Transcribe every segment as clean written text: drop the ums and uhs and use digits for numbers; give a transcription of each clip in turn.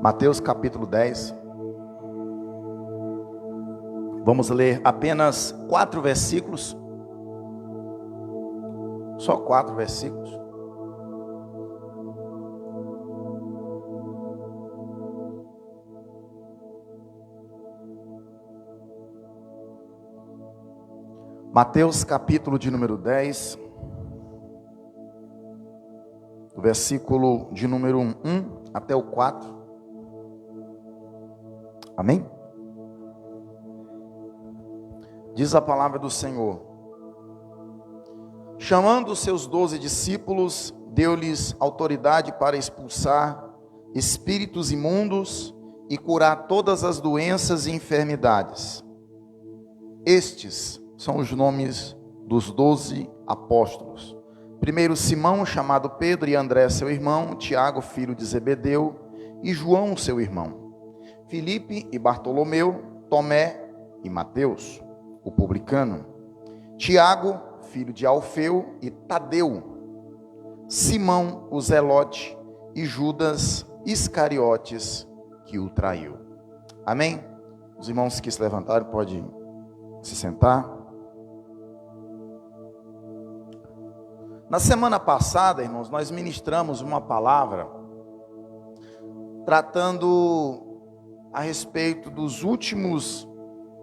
Mateus capítulo 10. Vamos ler apenas 4 versículos. Só 4 versículos. Mateus capítulo de número 10. Do versículo de número 1 até o 4. Amém? Diz a palavra do Senhor: chamando os seus 12 discípulos, deu-lhes autoridade para expulsar espíritos imundos e curar todas as doenças e enfermidades. Estes são os nomes dos 12 apóstolos. Primeiro Simão, chamado Pedro, e André seu irmão, Tiago, filho de Zebedeu, e João seu irmão, Filipe e Bartolomeu, Tomé e Mateus, o publicano, Tiago, filho de Alfeu, e Tadeu, Simão o Zelote, e Judas Iscariotes, que o traiu. Amém? Os irmãos que se levantaram podem se sentar. Na semana passada, irmãos, nós ministramos uma palavra tratando a respeito dos últimos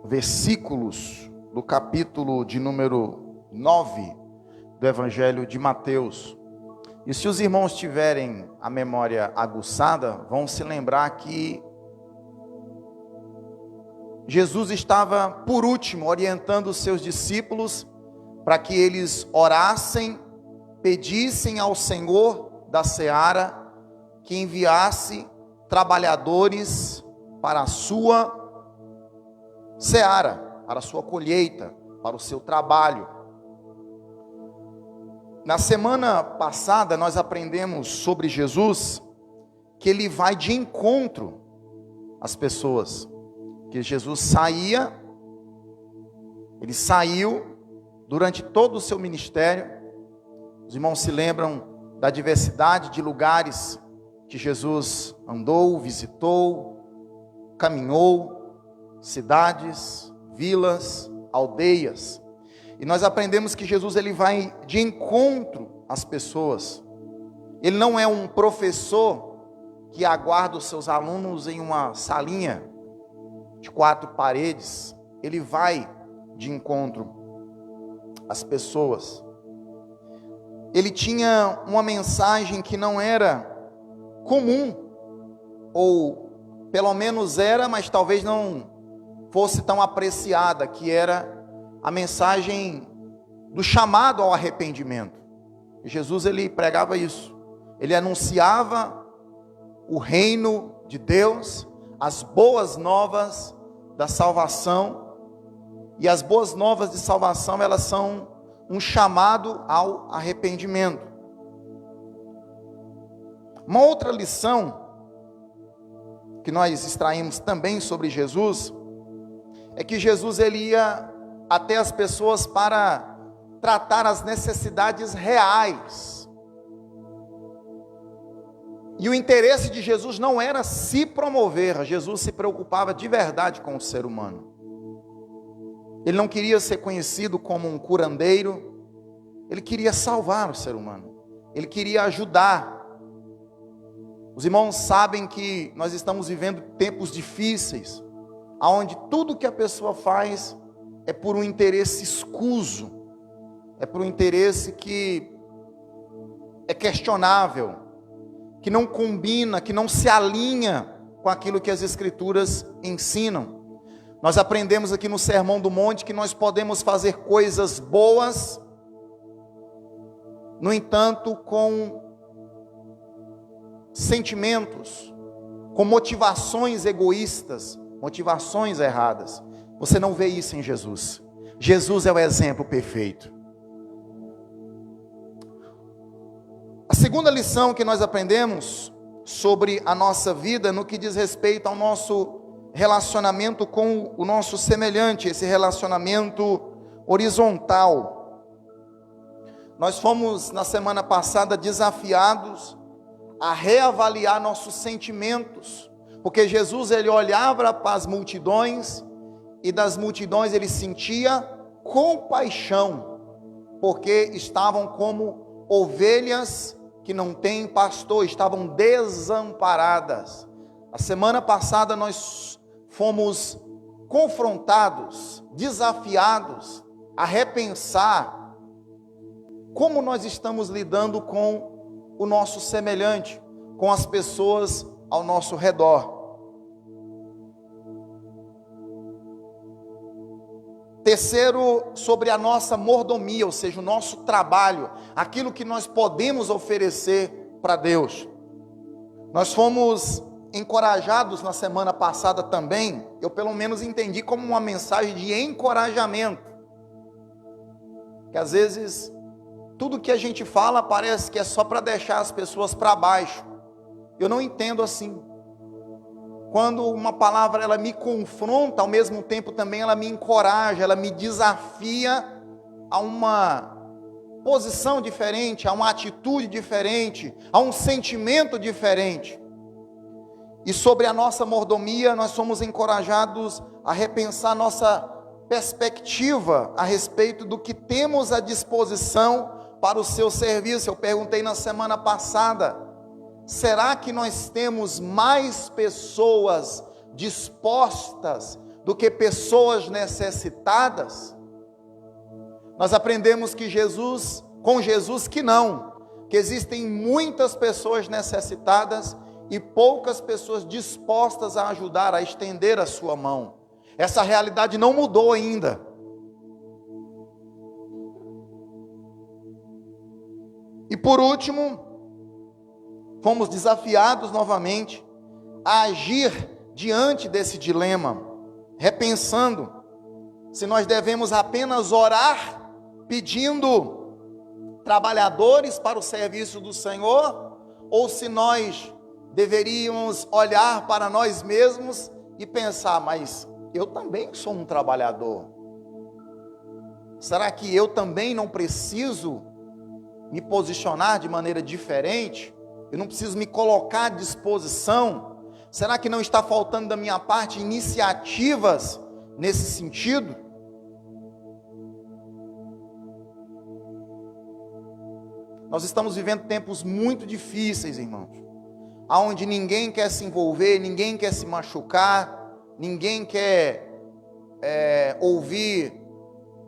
versículos do capítulo de número 9 do Evangelho de Mateus. E se os irmãos tiverem a memória aguçada, vão se lembrar que Jesus estava, por último, orientando os seus discípulos para que eles orassem, pedissem ao Senhor da seara que enviasse trabalhadores para a sua seara, para a sua colheita, para o seu trabalho. Na semana passada nós aprendemos sobre Jesus, que ele vai de encontro às pessoas, que Jesus ele saiu durante todo o seu ministério. Os irmãos se lembram da diversidade de lugares que Jesus andou, visitou, caminhou, cidades, vilas, aldeias. E nós aprendemos que Jesus ele vai de encontro às pessoas. Ele não é um professor que aguarda os seus alunos em uma salinha de 4 paredes. Ele vai de encontro às pessoas. Ele tinha uma mensagem que não era comum, ou pelo menos era, mas talvez não fosse tão apreciada, que era a mensagem do chamado ao arrependimento. E Jesus ele pregava isso. Ele anunciava o reino de Deus, as boas novas da salvação. E as boas novas de salvação, elas são um chamado ao arrependimento. Uma outra lição que nós extraímos também sobre Jesus é que Jesus ele ia até as pessoas para tratar as necessidades reais. E o interesse de Jesus não era se promover, Jesus se preocupava de verdade com o ser humano. Ele não queria ser conhecido como um curandeiro, ele queria salvar o ser humano, ele queria ajudar. Os irmãos sabem que nós estamos vivendo tempos difíceis, onde tudo que a pessoa faz é por um interesse escuso, é por um interesse que é questionável, que não combina, que não se alinha com aquilo que as Escrituras ensinam. Nós aprendemos aqui no Sermão do Monte que nós podemos fazer coisas boas, no entanto, com sentimentos, com motivações egoístas, motivações erradas. Você não vê isso em Jesus. Jesus é o exemplo perfeito. A segunda lição que nós aprendemos sobre a nossa vida, no que diz respeito ao nosso relacionamento com o nosso semelhante, esse relacionamento horizontal. Nós fomos na semana passada desafiados a reavaliar nossos sentimentos Porque Jesus, ele olhava para as multidões, e das multidões ele sentia compaixão, porque estavam como ovelhas que não têm pastor, estavam desamparadas. A semana passada nós fomos confrontados, desafiados a repensar como nós estamos lidando com o nosso semelhante, com as pessoas ao nosso redor. Terceiro, sobre a nossa mordomia, ou seja, o nosso trabalho, aquilo que nós podemos oferecer para Deus. Nós fomos encorajados na semana passada também, eu pelo menos entendi como uma mensagem de encorajamento. Que às vezes, tudo que a gente fala parece que é só para deixar as pessoas para baixo. Eu não entendo assim. Quando uma palavra ela me confronta, ao mesmo tempo também ela me encoraja, ela me desafia a uma posição diferente, a uma atitude diferente, a um sentimento diferente. E sobre a nossa mordomia, nós somos encorajados a repensar nossa perspectiva a respeito do que temos à disposição para o seu serviço. Eu perguntei na semana passada: será que nós temos mais pessoas dispostas do que pessoas necessitadas? Nós aprendemos que com Jesus que não, que existem muitas pessoas necessitadas e poucas pessoas dispostas a ajudar, a estender a sua mão. Essa realidade não mudou ainda. E por último, fomos desafiados novamente a agir diante desse dilema, repensando se nós devemos apenas orar, pedindo trabalhadores para o serviço do Senhor, ou se nós deveríamos olhar para nós mesmos e pensar: mas eu também sou um trabalhador. Será que eu também não preciso me posicionar de maneira diferente? Eu não preciso me colocar à disposição? Será que não está faltando da minha parte iniciativas nesse sentido? Nós estamos vivendo tempos muito difíceis, irmãos, onde ninguém quer se envolver, ninguém quer se machucar, ninguém quer ouvir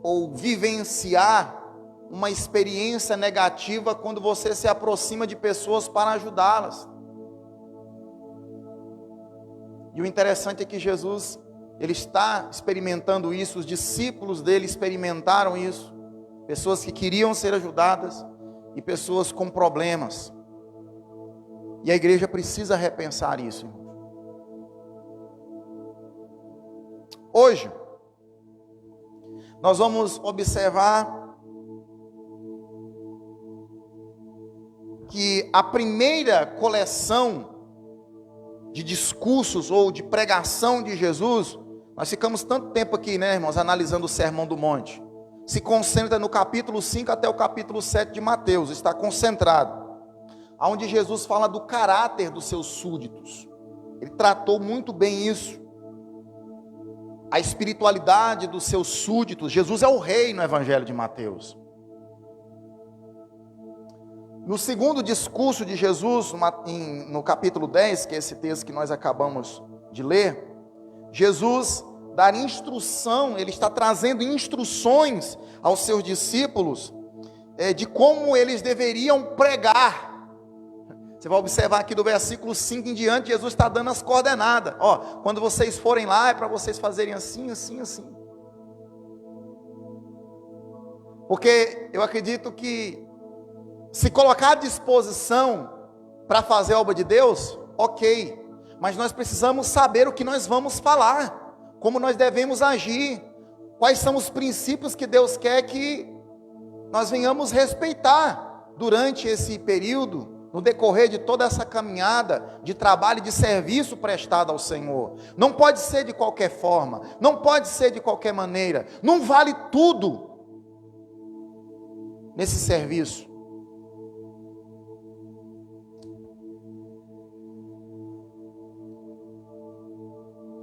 ou vivenciar uma experiência negativa quando você se aproxima de pessoas para ajudá-las. E o interessante é que Jesus, ele está experimentando isso, os discípulos dele experimentaram isso, pessoas que queriam ser ajudadas e pessoas com problemas. E a igreja precisa repensar isso, irmãos. Hoje, nós vamos observar que a primeira coleção de discursos ou de pregação de Jesus, nós ficamos tanto tempo aqui, né, irmãos, analisando o Sermão do Monte, se concentra no capítulo 5 até o capítulo 7 de Mateus, está concentrado, onde Jesus fala do caráter dos seus súditos. Ele tratou muito bem isso, a espiritualidade dos seus súditos. Jesus é o rei no Evangelho de Mateus. No segundo discurso de Jesus, no capítulo 10, que é esse texto que nós acabamos de ler, Jesus dá instrução, ele está trazendo instruções aos seus discípulos de como eles deveriam pregar. Você vai observar aqui do versículo 5 em diante, Jesus está dando as coordenadas. Quando vocês forem lá, é para vocês fazerem assim, assim, assim. Porque eu acredito que se colocar à disposição para fazer a obra de Deus, ok. Mas nós precisamos saber o que nós vamos falar, como nós devemos agir, quais são os princípios que Deus quer que nós venhamos respeitar durante esse período, no decorrer de toda essa caminhada de trabalho e de serviço prestado ao Senhor. Não pode ser de qualquer forma, não pode ser de qualquer maneira, não vale tudo nesse serviço.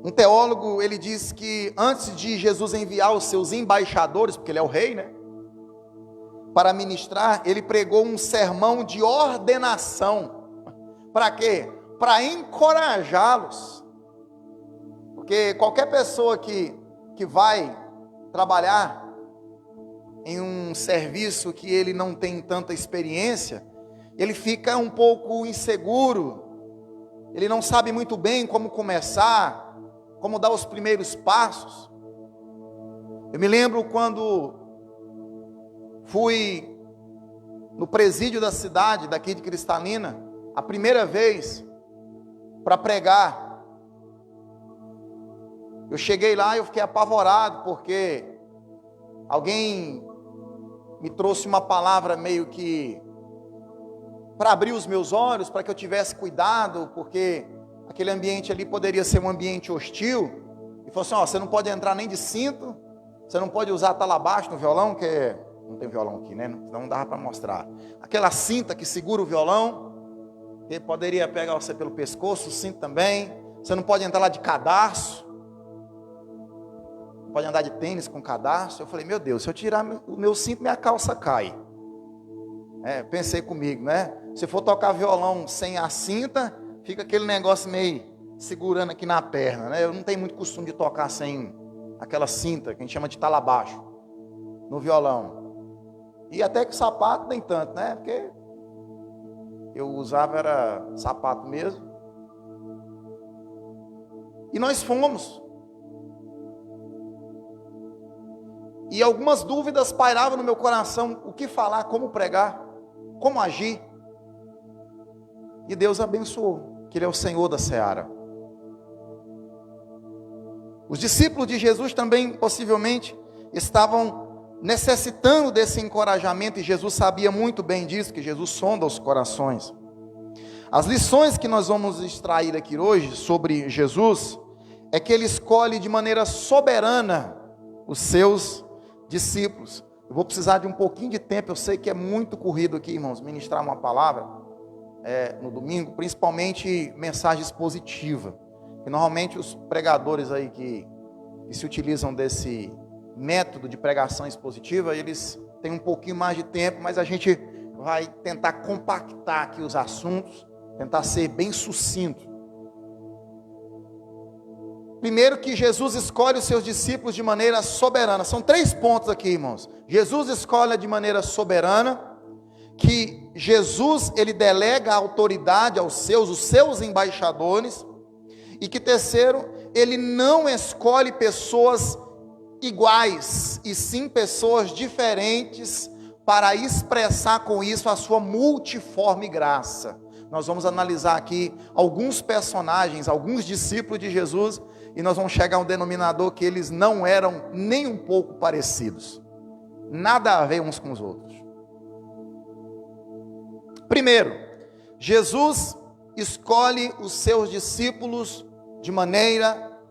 Um teólogo, ele diz que antes de Jesus enviar os seus embaixadores, porque ele é o rei, né? Para ministrar, ele pregou um sermão de ordenação. Para quê? Para encorajá-los. Porque qualquer pessoa que vai trabalhar em um serviço que ele não tem tanta experiência, ele fica um pouco inseguro, ele não sabe muito bem como começar, como dar os primeiros passos. Eu me lembro quando fui no presídio da cidade, daqui de Cristalina, a primeira vez para pregar. Eu cheguei lá e eu fiquei apavorado, porque alguém me trouxe uma palavra meio que para abrir os meus olhos, para que eu tivesse cuidado, porque aquele ambiente ali poderia ser um ambiente hostil. E falou assim: ó, você não pode entrar nem de cinto, você não pode usar talabaixo no violão, que não tem violão aqui, né? Não dava para mostrar. Aquela cinta que segura o violão, que poderia pegar você pelo pescoço, o cinto também. Você não pode entrar lá de cadarço, não pode andar de tênis com cadarço. Eu falei: meu Deus, se eu tirar o meu cinto, minha calça cai. Pensei comigo, né? Se for tocar violão sem a cinta, fica aquele negócio meio segurando aqui na perna, né? Eu não tenho muito costume de tocar sem aquela cinta, que a gente chama de talabaixo, no violão. E até que sapato nem tanto, né? Porque eu usava era sapato mesmo. E nós fomos. E algumas dúvidas pairavam no meu coração: o que falar, como pregar, como agir. E Deus abençoou, que Ele é o Senhor da seara. Os discípulos de Jesus também, possivelmente, estavam necessitando desse encorajamento, e Jesus sabia muito bem disso, que Jesus sonda os corações. As lições que nós vamos extrair aqui hoje sobre Jesus, é que Ele escolhe de maneira soberana os seus discípulos. Eu vou precisar de um pouquinho de tempo, eu sei que é muito corrido aqui, irmãos, ministrar uma palavra no domingo, principalmente mensagem expositiva. E normalmente os pregadores aí que se utilizam desse método de pregação expositiva, eles têm um pouquinho mais de tempo, mas a gente vai tentar compactar aqui os assuntos, tentar ser bem sucinto. Primeiro, que Jesus escolhe os seus discípulos de maneira soberana. São 3 pontos aqui, irmãos. Jesus escolhe de maneira soberana, que Jesus, ele delega a autoridade aos os seus embaixadores, e que terceiro, ele não escolhe pessoas iguais, e sim pessoas diferentes, para expressar com isso a sua multiforme graça. Nós vamos analisar aqui alguns personagens, alguns discípulos de Jesus, e nós vamos chegar a um denominador que eles não eram nem um pouco parecidos. Nada a ver uns com os outros. Primeiro, Jesus escolhe os seus discípulos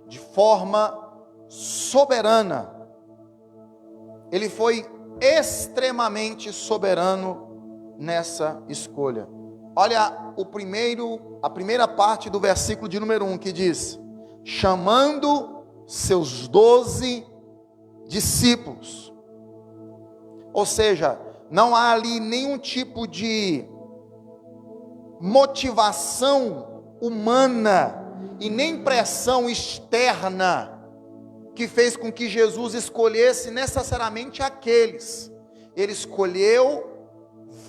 de forma soberana. Ele foi extremamente soberano nessa escolha. Olha a primeira parte do versículo de número 1, que diz: chamando seus 12 discípulos. Ou seja, não há ali nenhum tipo de motivação humana e nem pressão externa que fez com que Jesus escolhesse necessariamente aqueles. Ele escolheu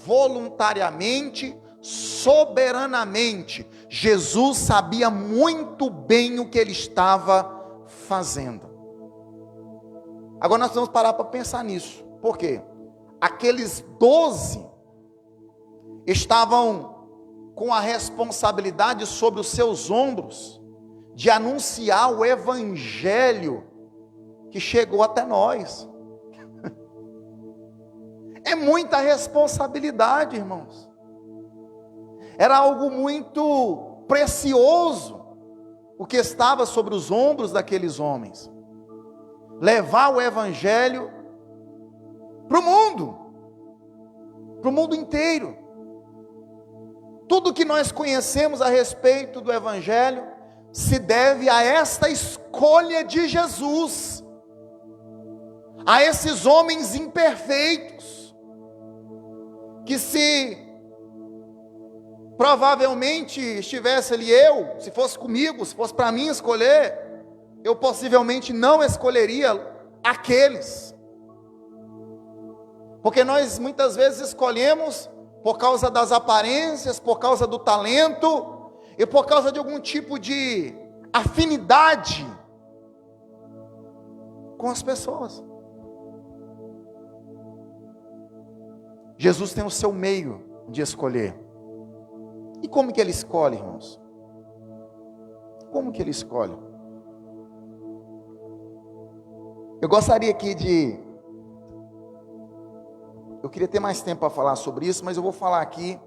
voluntariamente, soberanamente. Jesus sabia muito bem o que ele estava fazendo. Agora nós vamos parar para pensar nisso. Por quê? Aqueles 12 estavam com a responsabilidade sobre os seus ombros de anunciar o evangelho que chegou até nós. É muita responsabilidade, irmãos. Era algo muito precioso o que estava sobre os ombros daqueles homens. Levar o evangelho para o mundo inteiro. Tudo que nós conhecemos a respeito do evangelho se deve a esta escolha de Jesus, a esses homens imperfeitos, que se provavelmente estivesse ali se fosse comigo, se fosse para mim escolher, eu possivelmente não escolheria aqueles, porque nós muitas vezes escolhemos por causa das aparências, por causa do talento, e por causa de algum tipo de afinidade com as pessoas. Jesus tem o seu meio de escolher. E como que ele escolhe, irmãos? Como que ele escolhe? Eu gostaria aqui eu queria ter mais tempo para falar sobre isso, mas eu vou falar aqui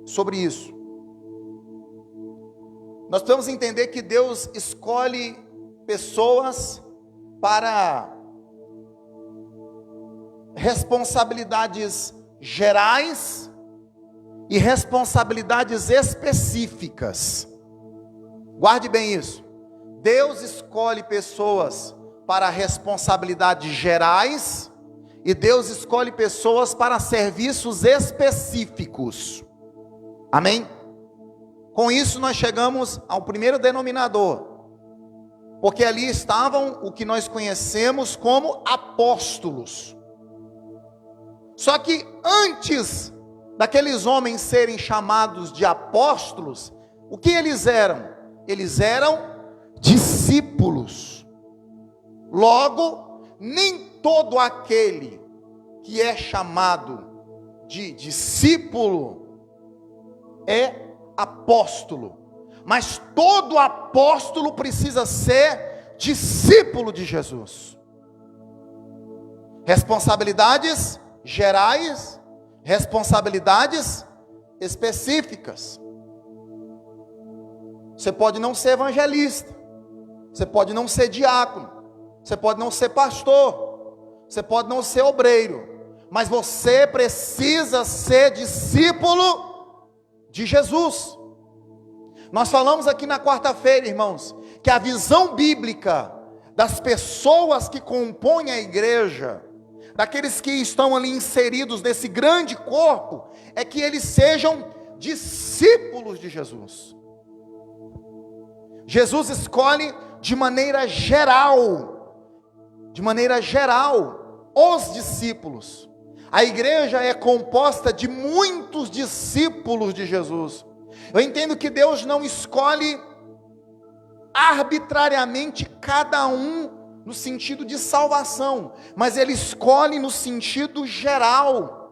sobre isso. Nós precisamos entender que Deus escolhe pessoas para responsabilidades gerais e responsabilidades específicas. Guarde bem isso. Deus escolhe pessoas para responsabilidades gerais e Deus escolhe pessoas para serviços específicos. Amém? Com isso nós chegamos ao primeiro denominador, porque ali estavam o que nós conhecemos como apóstolos. Só que antes daqueles homens serem chamados de apóstolos, o que eles eram? Eles eram discípulos. Logo, nem todo aquele que é chamado de discípulo é apóstolo, mas todo apóstolo precisa ser discípulo de Jesus. Responsabilidades gerais, responsabilidades específicas. Você pode não ser evangelista, você pode não ser diácono, você pode não ser pastor, você pode não ser obreiro, mas você precisa ser discípulo de Jesus. Nós falamos aqui na quarta-feira, irmãos, que a visão bíblica das pessoas que compõem a igreja, daqueles que estão ali inseridos nesse grande corpo, é que eles sejam discípulos de Jesus. Jesus escolhe de maneira geral, os discípulos. A igreja é composta de muitos discípulos de Jesus. Eu entendo que Deus não escolhe arbitrariamente cada um no sentido de salvação, mas Ele escolhe no sentido geral.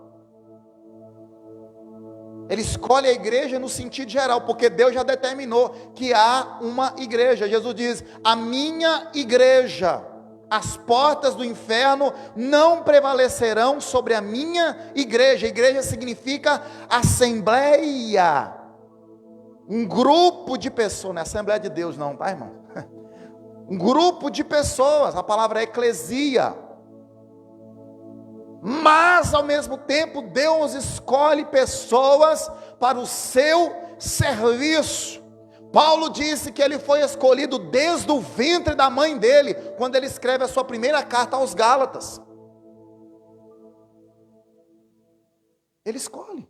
Ele escolhe a igreja no sentido geral, porque Deus já determinou que há uma igreja. Jesus diz: a minha igreja, as portas do inferno não prevalecerão sobre a minha igreja. Igreja significa assembleia, um grupo de pessoas, não é Assembleia de Deus não, tá, irmão? Um grupo de pessoas, a palavra é eclesia. Mas ao mesmo tempo Deus escolhe pessoas para o seu serviço. Paulo disse que ele foi escolhido desde o ventre da mãe dele, quando ele escreve a sua primeira carta aos Gálatas. Ele escolhe.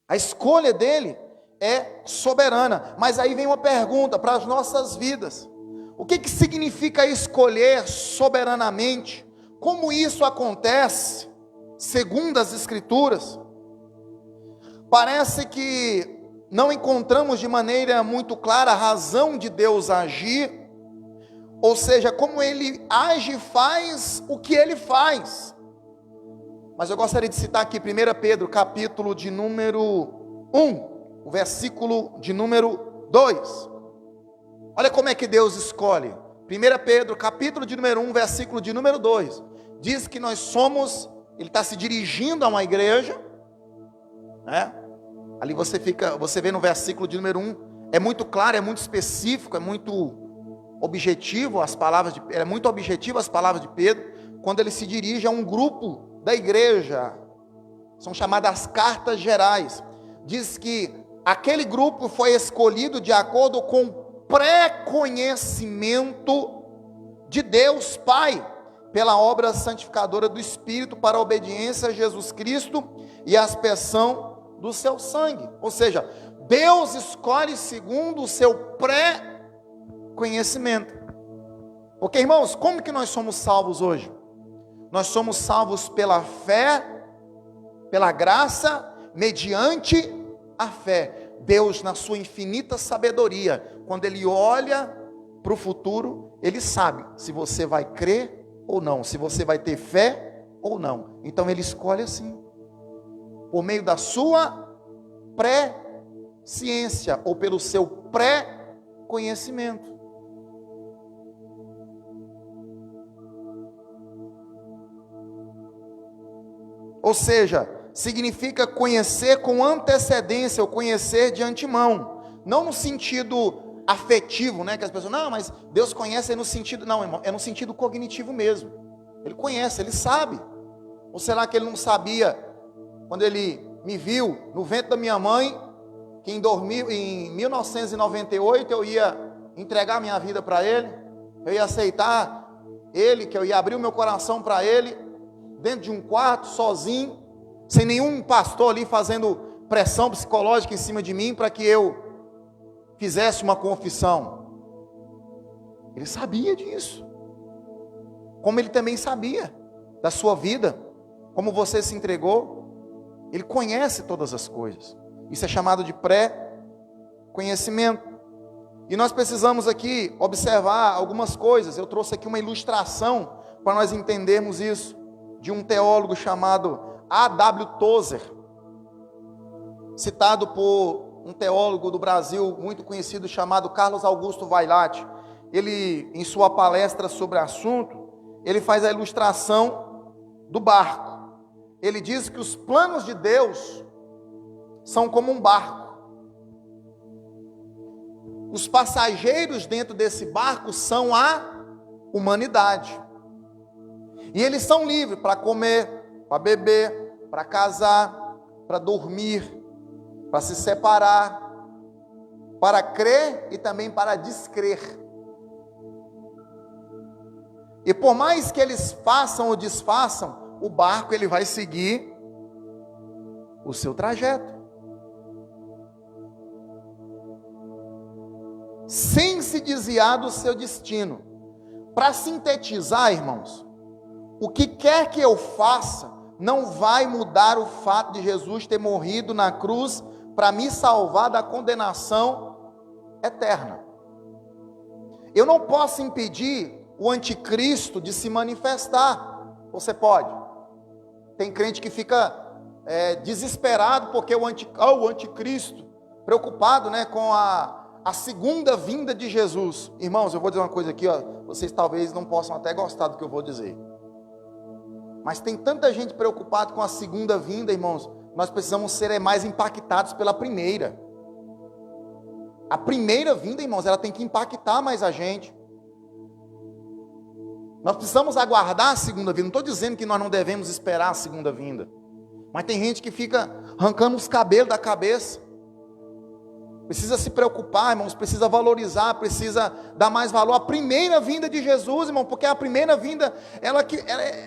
A escolha dele é soberana. Mas aí vem uma pergunta para as nossas vidas: o que significa escolher soberanamente? Como isso acontece, segundo as Escrituras? Parece que não encontramos de maneira muito clara a razão de Deus agir, ou seja, como Ele age e faz o que Ele faz. Mas eu gostaria de citar aqui 1 Pedro, capítulo de número 1, o versículo de número 2. Olha como é que Deus escolhe. 1 Pedro, capítulo de número 1, versículo de número 2. Diz que nós somos, ele está se dirigindo a uma igreja, né? Ali você vê no versículo de número 1, é muito claro, é muito específico, é muito objetivo as palavras de Pedro, quando ele se dirige a um grupo da igreja. São chamadas cartas gerais. Diz que aquele grupo foi escolhido de acordo com o pré-conhecimento de Deus Pai, pela obra santificadora do Espírito, para a obediência a Jesus Cristo e a aspersão do seu sangue. Ou seja, Deus escolhe segundo o seu pré-conhecimento. Porque, irmãos, como que nós somos salvos hoje? Nós somos salvos pela fé, pela graça, mediante a fé. Deus, na sua infinita sabedoria, quando Ele olha para o futuro, Ele sabe se você vai crer ou não, se você vai ter fé ou não. Então Ele escolhe assim, por meio da sua pré-ciência, ou pelo seu pré-conhecimento. Ou seja, significa conhecer com antecedência, ou conhecer de antemão. Não no sentido afetivo, né? Que as pessoas, não, mas Deus conhece no sentido, não, irmão, é no sentido cognitivo mesmo. Ele conhece, Ele sabe. Ou será que Ele não sabia, quando Ele me viu no ventre da minha mãe, que em 1998 eu ia entregar minha vida para Ele, eu ia aceitar Ele, que eu ia abrir o meu coração para Ele, dentro de um quarto, sozinho, sem nenhum pastor ali fazendo pressão psicológica em cima de mim para que eu fizesse uma confissão. Ele sabia disso, como Ele também sabia da sua vida, como você se entregou. Ele conhece todas as coisas. Isso é chamado de pré-conhecimento. E nós precisamos aqui observar algumas coisas. Eu trouxe aqui uma ilustração para nós entendermos isso, de um teólogo chamado A.W. Tozer, citado por um teólogo do Brasil muito conhecido chamado Carlos Augusto Vailate. Ele, em sua palestra sobre o assunto, ele faz a ilustração do barco. Ele diz que os planos de Deus são como um barco. Os passageiros dentro desse barco são a humanidade. E eles são livres para comer, para beber, para casar, para dormir, para se separar, para crer e também para descrer. E por mais que eles façam ou desfaçam, o barco ele vai seguir o seu trajeto, sem se desviar do seu destino. Para sintetizar, irmãos, o que quer que eu faça, não vai mudar o fato de Jesus ter morrido na cruz para me salvar da condenação eterna. Eu não posso impedir o anticristo de se manifestar. Você pode. Tem crente que fica desesperado porque o anticristo, preocupado, né, com a segunda vinda de Jesus. Irmãos, eu vou dizer uma coisa aqui, ó, vocês talvez não possam até gostar do que eu vou dizer. Mas tem tanta gente preocupada com a segunda vinda, irmãos, nós precisamos ser mais impactados pela primeira. A primeira vinda, irmãos, ela tem que impactar mais a gente. Nós precisamos aguardar a segunda vinda. Não estou dizendo que nós não devemos esperar a segunda vinda. Mas tem gente que fica arrancando os cabelos da cabeça. Precisa se preocupar, irmãos, precisa valorizar, precisa dar mais valor à primeira vinda de Jesus, irmão, porque a primeira vinda,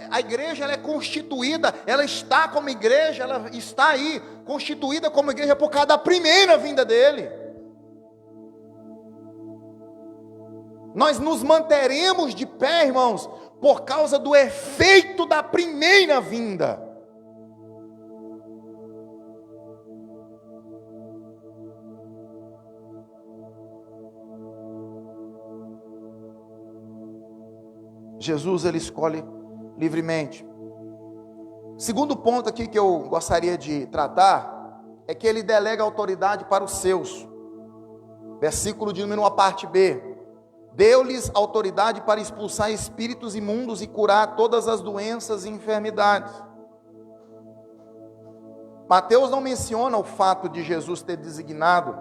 a igreja ela é constituída, ela está como igreja, ela está aí, constituída como igreja por causa da primeira vinda dele. Nós nos manteremos de pé, irmãos, por causa do efeito da primeira vinda. Jesus, ele escolhe livremente. Segundo ponto aqui que eu gostaria de tratar, é que ele delega autoridade para os seus. Versículo de número 1, a parte B. Deu-lhes autoridade para expulsar espíritos imundos e curar todas as doenças e enfermidades. Mateus não menciona o fato de Jesus ter designado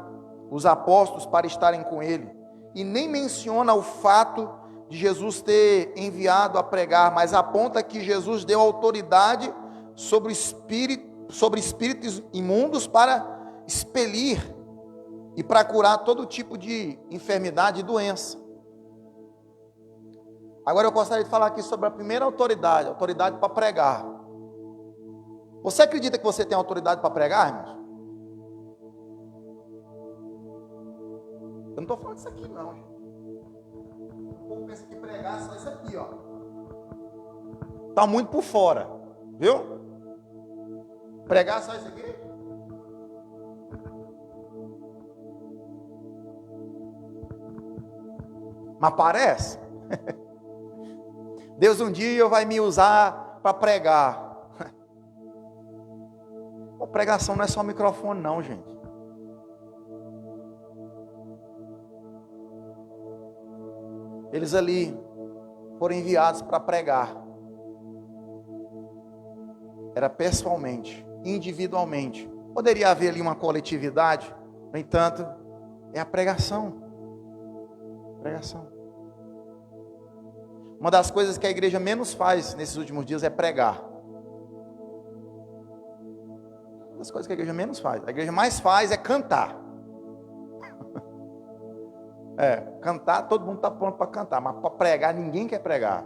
os apóstolos para estarem com ele, e nem menciona o fato de Jesus ter enviado a pregar, mas aponta que Jesus deu autoridade sobre espíritos imundos para expelir e para curar todo tipo de enfermidade e doença. Agora eu gostaria de falar aqui sobre a primeira autoridade, autoridade para pregar. Você acredita que você tem autoridade para pregar, irmãos? Eu não estou falando disso aqui não, gente. O povo pensa que pregar é só isso aqui, ó. Está muito por fora, viu? Pregar é só isso aqui? Mas parece. Deus um dia vai me usar para pregar. A pregação não é só microfone não, gente. Eles ali foram enviados para pregar. Era pessoalmente, individualmente. Poderia haver ali uma coletividade. No entanto, é a pregação. Pregação. Uma das coisas que a igreja menos faz nesses últimos dias é pregar. Uma das coisas que a igreja menos faz. A igreja mais faz é cantar. Cantar, todo mundo está pronto para cantar, mas para pregar, ninguém quer pregar.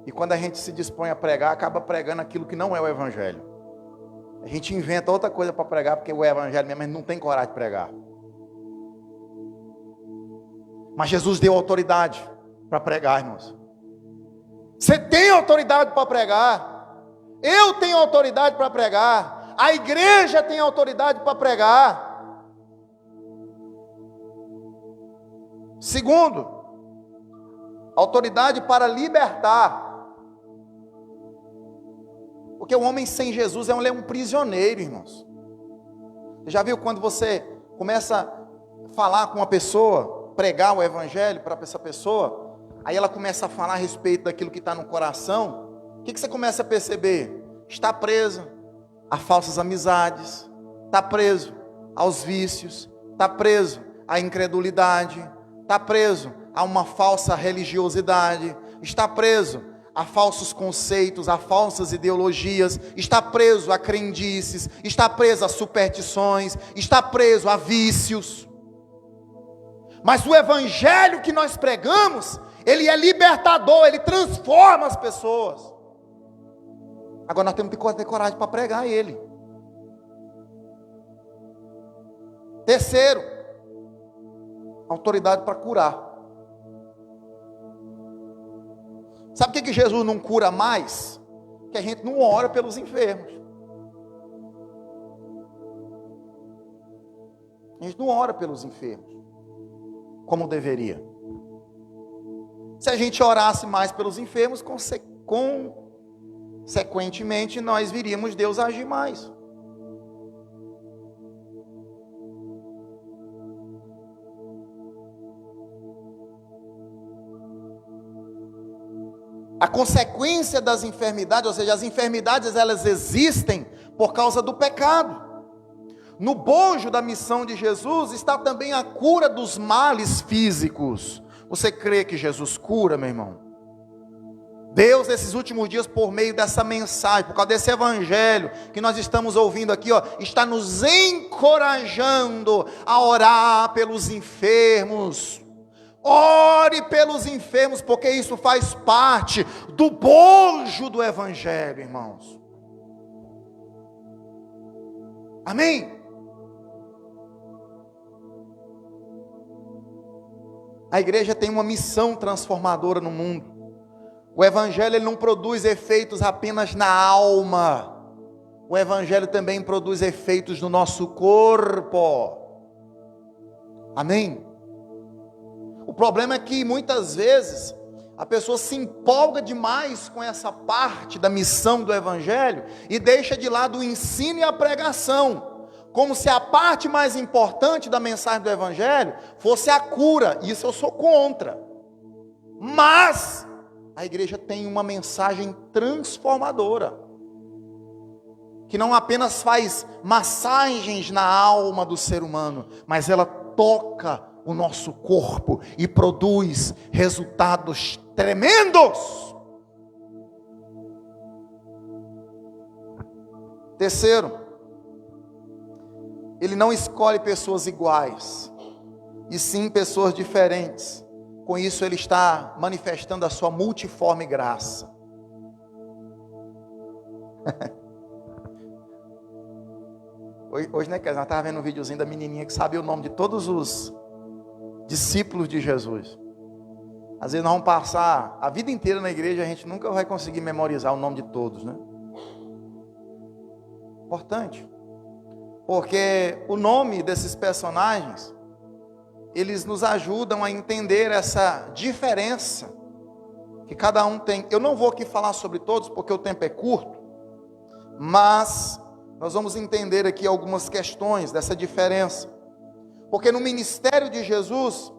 E quando a gente se dispõe a pregar, acaba pregando aquilo que não é o evangelho. A gente inventa outra coisa para pregar, porque o evangelho mesmo, a gente não tem coragem de pregar. Mas Jesus deu autoridade para pregar, irmãos. Você tem autoridade para pregar. Eu tenho autoridade para pregar. A igreja tem autoridade para pregar. Segundo, autoridade para libertar. Porque o homem sem Jesus é um prisioneiro, irmãos. Você já viu quando você começa a falar com uma pessoa, pregar o evangelho para essa pessoa, aí ela começa a falar a respeito daquilo que está no coração, o que você começa a perceber? Está preso a falsas amizades, está preso aos vícios, está preso à incredulidade, está preso a uma falsa religiosidade, está preso a falsos conceitos, a falsas ideologias, está preso a crendices, está preso a superstições, está preso a vícios. Mas o evangelho que nós pregamos, ele é libertador, ele transforma as pessoas. Agora nós temos que ter coragem para pregar ele. Terceiro, autoridade para curar. Sabe por que Jesus não cura mais? Que a gente não ora pelos enfermos. A gente não ora pelos enfermos como deveria. Se a gente orasse mais pelos enfermos, consequentemente nós viríamos Deus agir mais. A consequência das enfermidades, ou seja, as enfermidades elas existem por causa do pecado. No bojo da missão de Jesus está também a cura dos males físicos. Você crê que Jesus cura, meu irmão? Deus, nesses últimos dias, por meio dessa mensagem, por causa desse evangelho que nós estamos ouvindo aqui, está nos encorajando a orar pelos enfermos. Ore pelos enfermos, porque isso faz parte do bojo do evangelho, irmãos. Amém? A igreja tem uma missão transformadora no mundo. O evangelho ele não produz efeitos apenas na alma. O evangelho também produz efeitos no nosso corpo. Amém? O problema é que muitas vezes a pessoa se empolga demais com essa parte da missão do evangelho e deixa de lado o ensino e a pregação, como se a parte mais importante da mensagem do evangelho fosse a cura. Isso eu sou contra. Mas a igreja tem uma mensagem transformadora, que não apenas faz massagens na alma do ser humano, mas ela toca o nosso corpo e produz resultados tremendos. Terceiro, ele não escolhe pessoas iguais, e sim pessoas diferentes. Com isso ele está manifestando a sua multiforme graça. Hoje, né, nós estávamos vendo um videozinho da menininha que sabia o nome de todos os discípulos de Jesus. Às vezes nós vamos passar a vida inteira na igreja, a gente nunca vai conseguir memorizar o nome de todos, né? Importante. Porque o nome desses personagens, eles nos ajudam a entender essa diferença que cada um tem. Eu não vou aqui falar sobre todos, porque o tempo é curto, mas nós vamos entender aqui algumas questões dessa diferença. Porque no ministério de Jesus,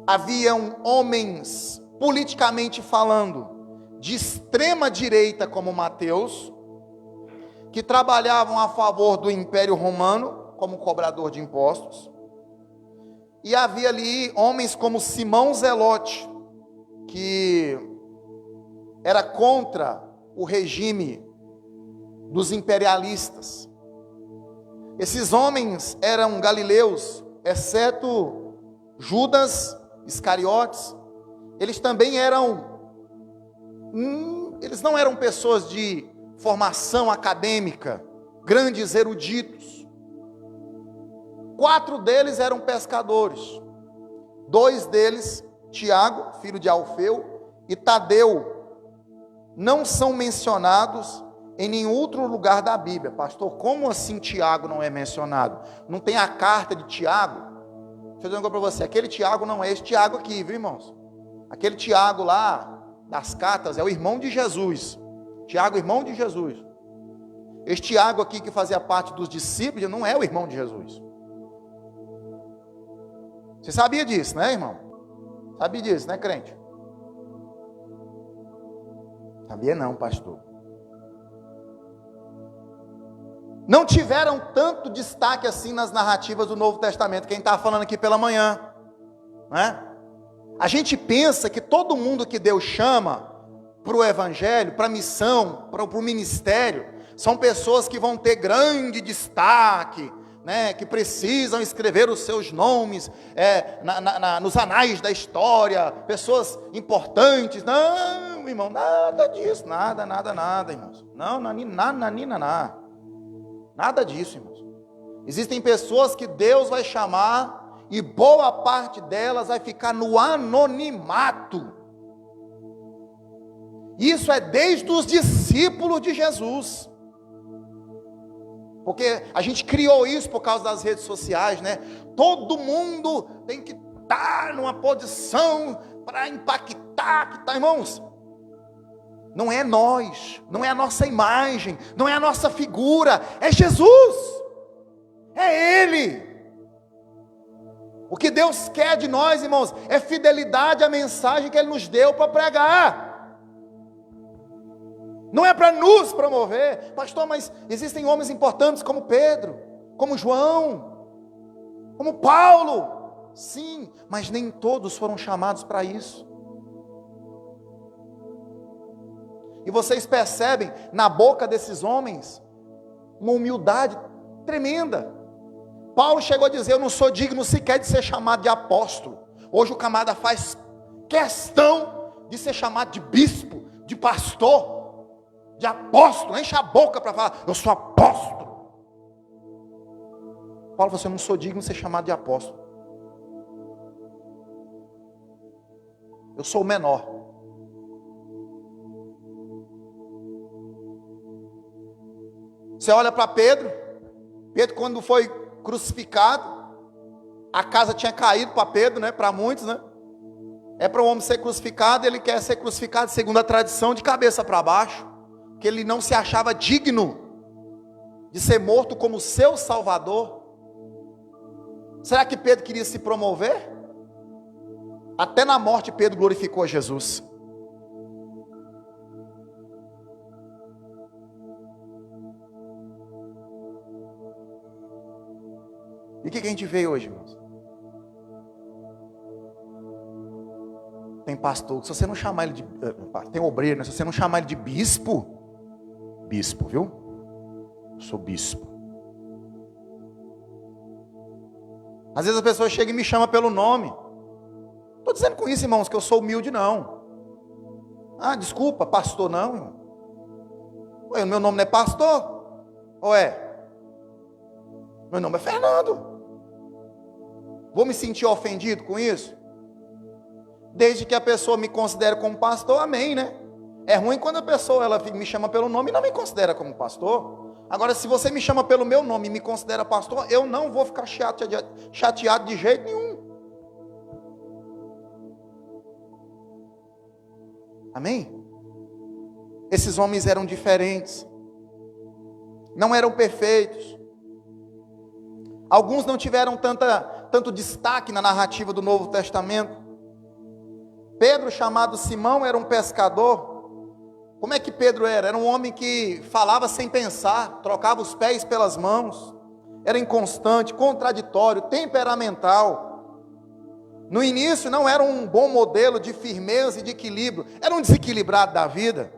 haviam homens, politicamente falando, de extrema direita, como Mateus, que trabalhavam a favor do Império Romano, como cobrador de impostos. E havia ali homens como Simão Zelote, que era contra o regime dos imperialistas. Esses homens eram galileus, exceto Judas Iscariotes. Eles também eles não eram pessoas de formação acadêmica, grandes eruditos. 4 deles eram pescadores. 2 deles, Tiago, filho de Alfeu, e Tadeu, não são mencionados em nenhum outro lugar da Bíblia. Pastor, como assim Tiago não é mencionado? Não tem a carta de Tiago? Deixa eu dizer uma coisa para você, aquele Tiago não é esse Tiago aqui, viu, irmãos? Aquele Tiago lá, das cartas, é o irmão de Jesus. Tiago, irmão de Jesus. Este Tiago aqui, que fazia parte dos discípulos, não é o irmão de Jesus. Você sabia disso, né, irmão? Sabia disso, né, crente? Sabia não, pastor. Não tiveram tanto destaque assim nas narrativas do Novo Testamento. Quem está falando aqui pela manhã, né? A gente pensa que todo mundo que Deus chama para o evangelho, para a missão, para o ministério, são pessoas que vão ter grande destaque, né? Que precisam escrever os seus nomes nos anais da história, pessoas importantes. Não, irmão, nada disso, nada, irmãos. Não, nada disso, irmãos. Existem pessoas que Deus vai chamar e boa parte delas vai ficar no anonimato. Isso é desde os discípulos de Jesus. Porque a gente criou isso por causa das redes sociais, né? Todo mundo tem que estar numa posição para impactar, irmãos. Não é nós, não é a nossa imagem, não é a nossa figura, é Jesus, é Ele. O que Deus quer de nós, irmãos, é fidelidade à mensagem que Ele nos deu para pregar. Não é para nos promover. Pastor, mas existem homens importantes como Pedro, como João, como Paulo. Sim, mas nem todos foram chamados para isso. E vocês percebem na boca desses homens uma humildade tremenda. Paulo chegou a dizer: eu não sou digno sequer de ser chamado de apóstolo. Hoje o camarada faz questão de ser chamado de bispo, de pastor, de apóstolo. Enche a boca para falar: eu sou apóstolo. Paulo falou assim: eu não sou digno de ser chamado de apóstolo. Eu sou o menor. Você olha para Pedro, quando foi crucificado, a casa tinha caído para Pedro, né? Para muitos, né? É para o homem ser crucificado, ele quer ser crucificado segundo a tradição, de cabeça para baixo, que ele não se achava digno de ser morto como seu salvador. Será que Pedro queria se promover? Até na morte Pedro glorificou a Jesus. E o que a gente vê hoje, irmãos? Tem pastor, se você não chamar ele de... Tem obreiro, né? Se você não chamar ele de bispo, viu? sou bispo. Às vezes a pessoa chega e me chama pelo nome. Estou dizendo com isso, irmãos, que eu sou humilde, não. Ah, desculpa, pastor, não, irmão. Ué, o meu nome não é pastor? Ou é? Meu nome é Fernando. Vou me sentir ofendido com isso? Desde que a pessoa me considere como pastor, amém, né? É ruim quando a pessoa ela me chama pelo nome e não me considera como pastor. Agora, se você me chama pelo meu nome e me considera pastor, eu não vou ficar chateado de jeito nenhum. Amém? Esses homens eram diferentes. Não eram perfeitos. Alguns não tiveram tanto destaque na narrativa do Novo Testamento. Pedro, chamado Simão, era um pescador. Como é que Pedro era? Era um homem que falava sem pensar, trocava os pés pelas mãos, era inconstante, contraditório, temperamental. No início não era um bom modelo de firmeza e de equilíbrio, era um desequilibrado da vida.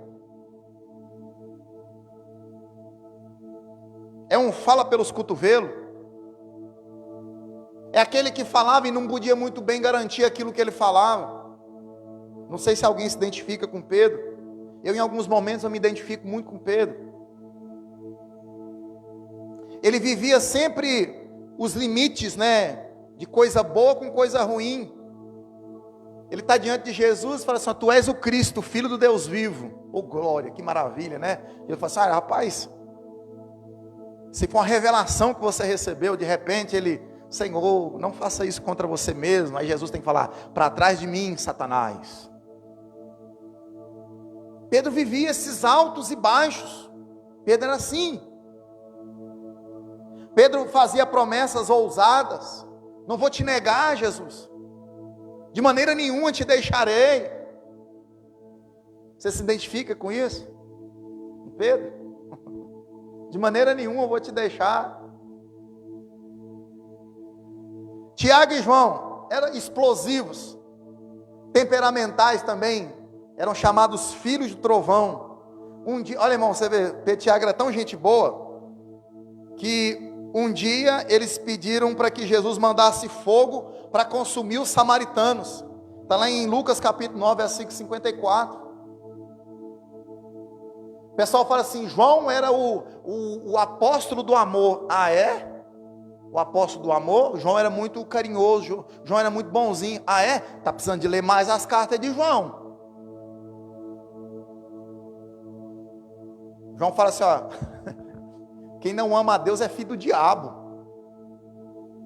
É um fala pelos cotovelos. É aquele que falava e não podia muito bem garantir aquilo que ele falava. Não sei se alguém se identifica com Pedro. Eu, em alguns momentos, eu me identifico muito com Pedro. Ele vivia sempre os limites, né? De coisa boa com coisa ruim. Ele está diante de Jesus e fala assim: tu és o Cristo, Filho do Deus vivo. Oh, glória, que maravilha, né? Ele fala assim: rapaz, se for uma revelação que você recebeu, de repente ele: Senhor, não faça isso contra você mesmo. Aí Jesus tem que falar: para trás de mim, Satanás. Pedro vivia esses altos e baixos. Pedro era assim. Pedro fazia promessas ousadas. Não vou te negar, Jesus. De maneira nenhuma te deixarei. Você se identifica com isso? Pedro? De maneira nenhuma eu vou te deixar. Tiago e João eram explosivos, temperamentais também. Eram chamados filhos de trovão. Um dia, olha, irmão, você vê, Tiago era tão gente boa que um dia eles pediram para que Jesus mandasse fogo para consumir os samaritanos. Está lá em Lucas capítulo 9, versículo 54. O pessoal fala assim: João era o apóstolo do amor. Ah, é? O apóstolo do amor? João era muito carinhoso, João era muito bonzinho. Ah, é? Está precisando de ler mais as cartas de João. João fala assim: ó, quem não ama a Deus é filho do diabo.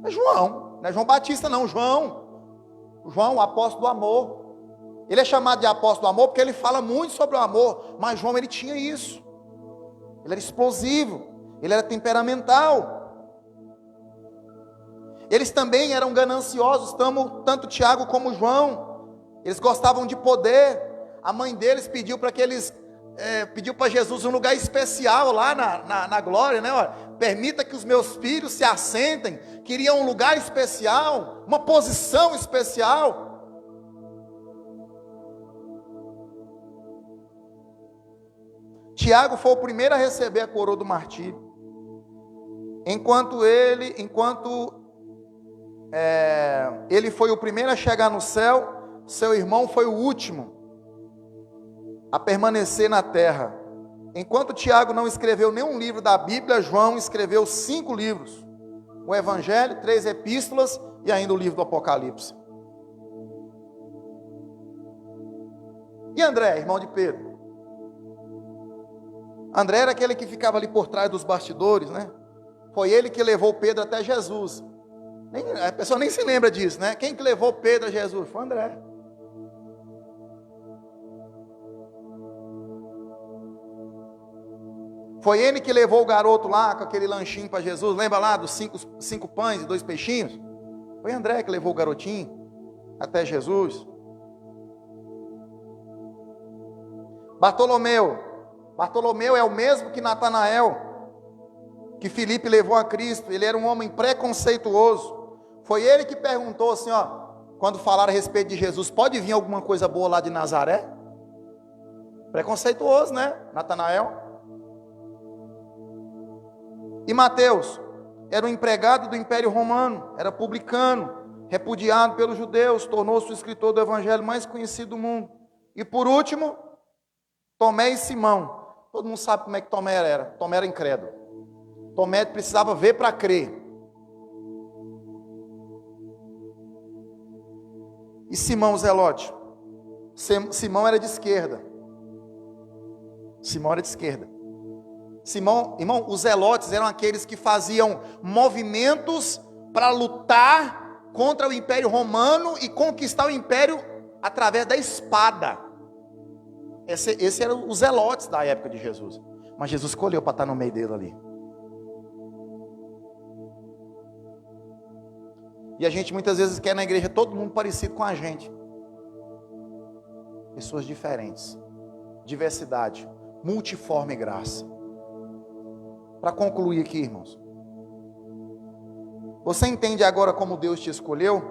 É João, não é João Batista não, João, o apóstolo do amor. Ele é chamado de apóstolo do amor porque ele fala muito sobre o amor, mas João, ele tinha isso. Ele era explosivo, ele era temperamental. Eles também eram gananciosos, tanto Tiago como João. Eles gostavam de poder. A mãe deles pediu para que eles pediu para Jesus um lugar especial lá na glória, né? Olha, permita que os meus filhos se assentem. Queriam um lugar especial, uma posição especial. Tiago foi o primeiro a receber a coroa do martírio. Enquanto ele foi o primeiro a chegar no céu, seu irmão foi o último a permanecer na terra. Enquanto Tiago não escreveu nenhum livro da Bíblia, João escreveu 5 livros: o Evangelho, 3 epístolas e ainda o livro do Apocalipse. E André, irmão de Pedro? André era aquele que ficava ali por trás dos bastidores, né? Foi ele que levou Pedro até Jesus. A pessoa nem se lembra disso, né? Quem que levou Pedro a Jesus? Foi André. Foi ele que levou o garoto lá com aquele lanchinho para Jesus. Lembra lá dos 5 pães e 2 peixinhos? Foi André que levou o garotinho até Jesus. Bartolomeu é o mesmo que Natanael, que Filipe levou a Cristo. Ele era um homem preconceituoso. Foi ele que perguntou assim, ó, quando falaram a respeito de Jesus: pode vir alguma coisa boa lá de Nazaré? Preconceituoso, né, Natanael? E Mateus era um empregado do Império Romano, era publicano, repudiado pelos judeus, tornou-se o escritor do evangelho mais conhecido do mundo. E por último, Tomé e Simão. Todo mundo sabe como é que Tomé era. Tomé era incrédulo. Tomé precisava ver para crer. E Simão o Zelote? Simão era de esquerda. Simão era de esquerda. Simão, irmão, os zelotes eram aqueles que faziam movimentos para lutar contra o Império Romano e conquistar o Império através da espada. Esse eram os zelotes da época de Jesus. Mas Jesus escolheu para estar no meio dele ali. E a gente muitas vezes quer na igreja todo mundo parecido com a gente. Pessoas diferentes. Diversidade. Multiforme graça. Para concluir aqui, irmãos. Você entende agora como Deus te escolheu?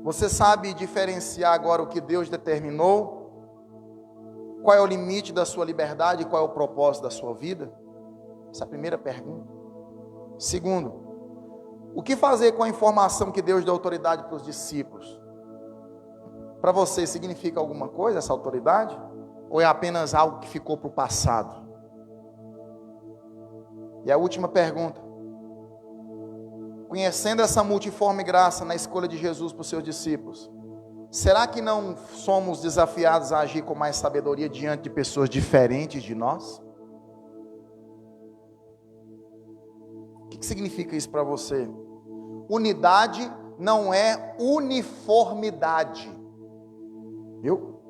Você sabe diferenciar agora o que Deus determinou? Qual é o limite da sua liberdade? Qual é o propósito da sua vida? Essa é a primeira pergunta. Segundo, o que fazer com a informação que Deus deu autoridade para os discípulos? Para você significa alguma coisa essa autoridade? Ou é apenas algo que ficou para o passado? E a última pergunta. Conhecendo essa multiforme graça na escolha de Jesus para os seus discípulos, será que não somos desafiados a agir com mais sabedoria diante de pessoas diferentes de nós? O que significa isso para você? Unidade não é uniformidade. Viu?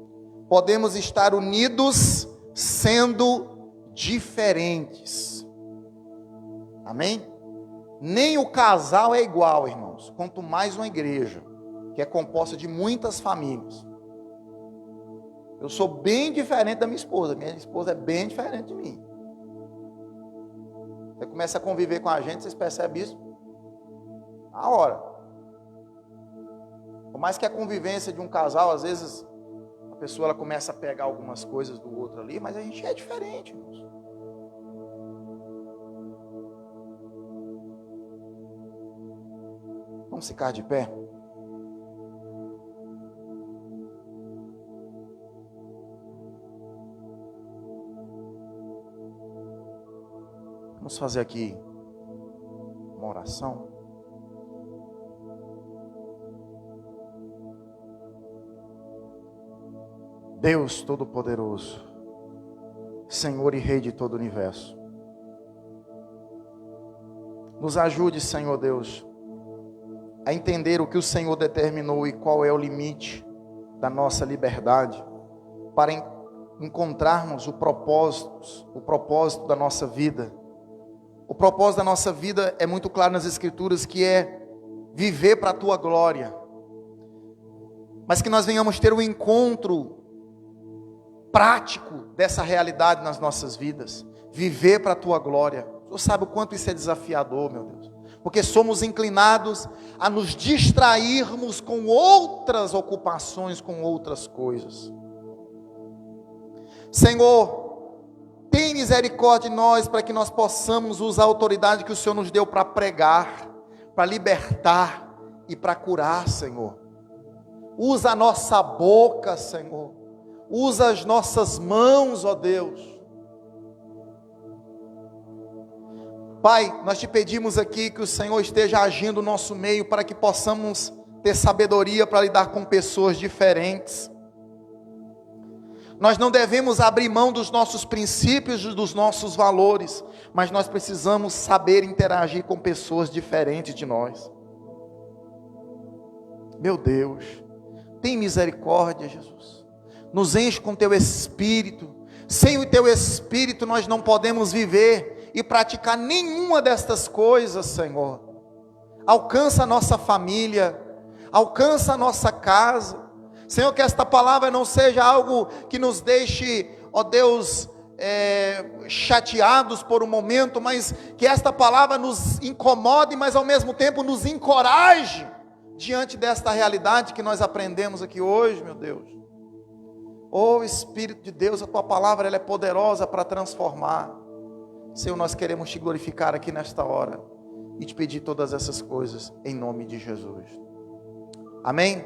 Podemos estar unidos sendo diferentes. Amém? Nem o casal é igual, irmãos. Quanto mais uma igreja, que é composta de muitas famílias. Eu sou bem diferente da minha esposa. Minha esposa é bem diferente de mim. Você começa a conviver com a gente, vocês percebem isso? Na hora. Por mais que a convivência de um casal, às vezes, a pessoa ela começa a pegar algumas coisas do outro ali, mas a gente é diferente, irmãos. Vamos ficar de pé? Vamos fazer aqui uma oração. Deus Todo-Poderoso, Senhor e Rei de todo o universo, nos ajude, Senhor Deus, a entender o que o Senhor determinou e qual é o limite da nossa liberdade, para encontrarmos o propósito da nossa vida. O propósito da nossa vida é muito claro nas Escrituras, que é viver para a Tua glória, mas que nós venhamos ter um encontro prático dessa realidade nas nossas vidas, viver para a Tua glória. O Senhor sabe o quanto isso é desafiador, meu Deus, porque somos inclinados a nos distrairmos com outras ocupações, com outras coisas. Senhor, tem misericórdia de nós, para que nós possamos usar a autoridade que o Senhor nos deu para pregar, para libertar e para curar, Senhor. Usa a nossa boca, Senhor. Usa as nossas mãos, ó Deus. Pai, nós te pedimos aqui que o Senhor esteja agindo no nosso meio, para que possamos ter sabedoria para lidar com pessoas diferentes. Nós não devemos abrir mão dos nossos princípios, dos nossos valores, mas nós precisamos saber interagir com pessoas diferentes de nós. Meu Deus, tem misericórdia, Jesus. Nos enche com Teu Espírito. Sem o Teu Espírito nós não podemos viver e praticar nenhuma destas coisas, Senhor. Alcança a nossa família, alcança a nossa casa. Senhor, que esta palavra não seja algo que nos deixe, ó Deus, chateados por um momento, mas que esta palavra nos incomode, mas ao mesmo tempo nos encoraje diante desta realidade que nós aprendemos aqui hoje, meu Deus. Oh Espírito de Deus, a Tua palavra ela é poderosa para transformar. Senhor, nós queremos te glorificar aqui nesta hora e te pedir todas essas coisas em nome de Jesus. Amém?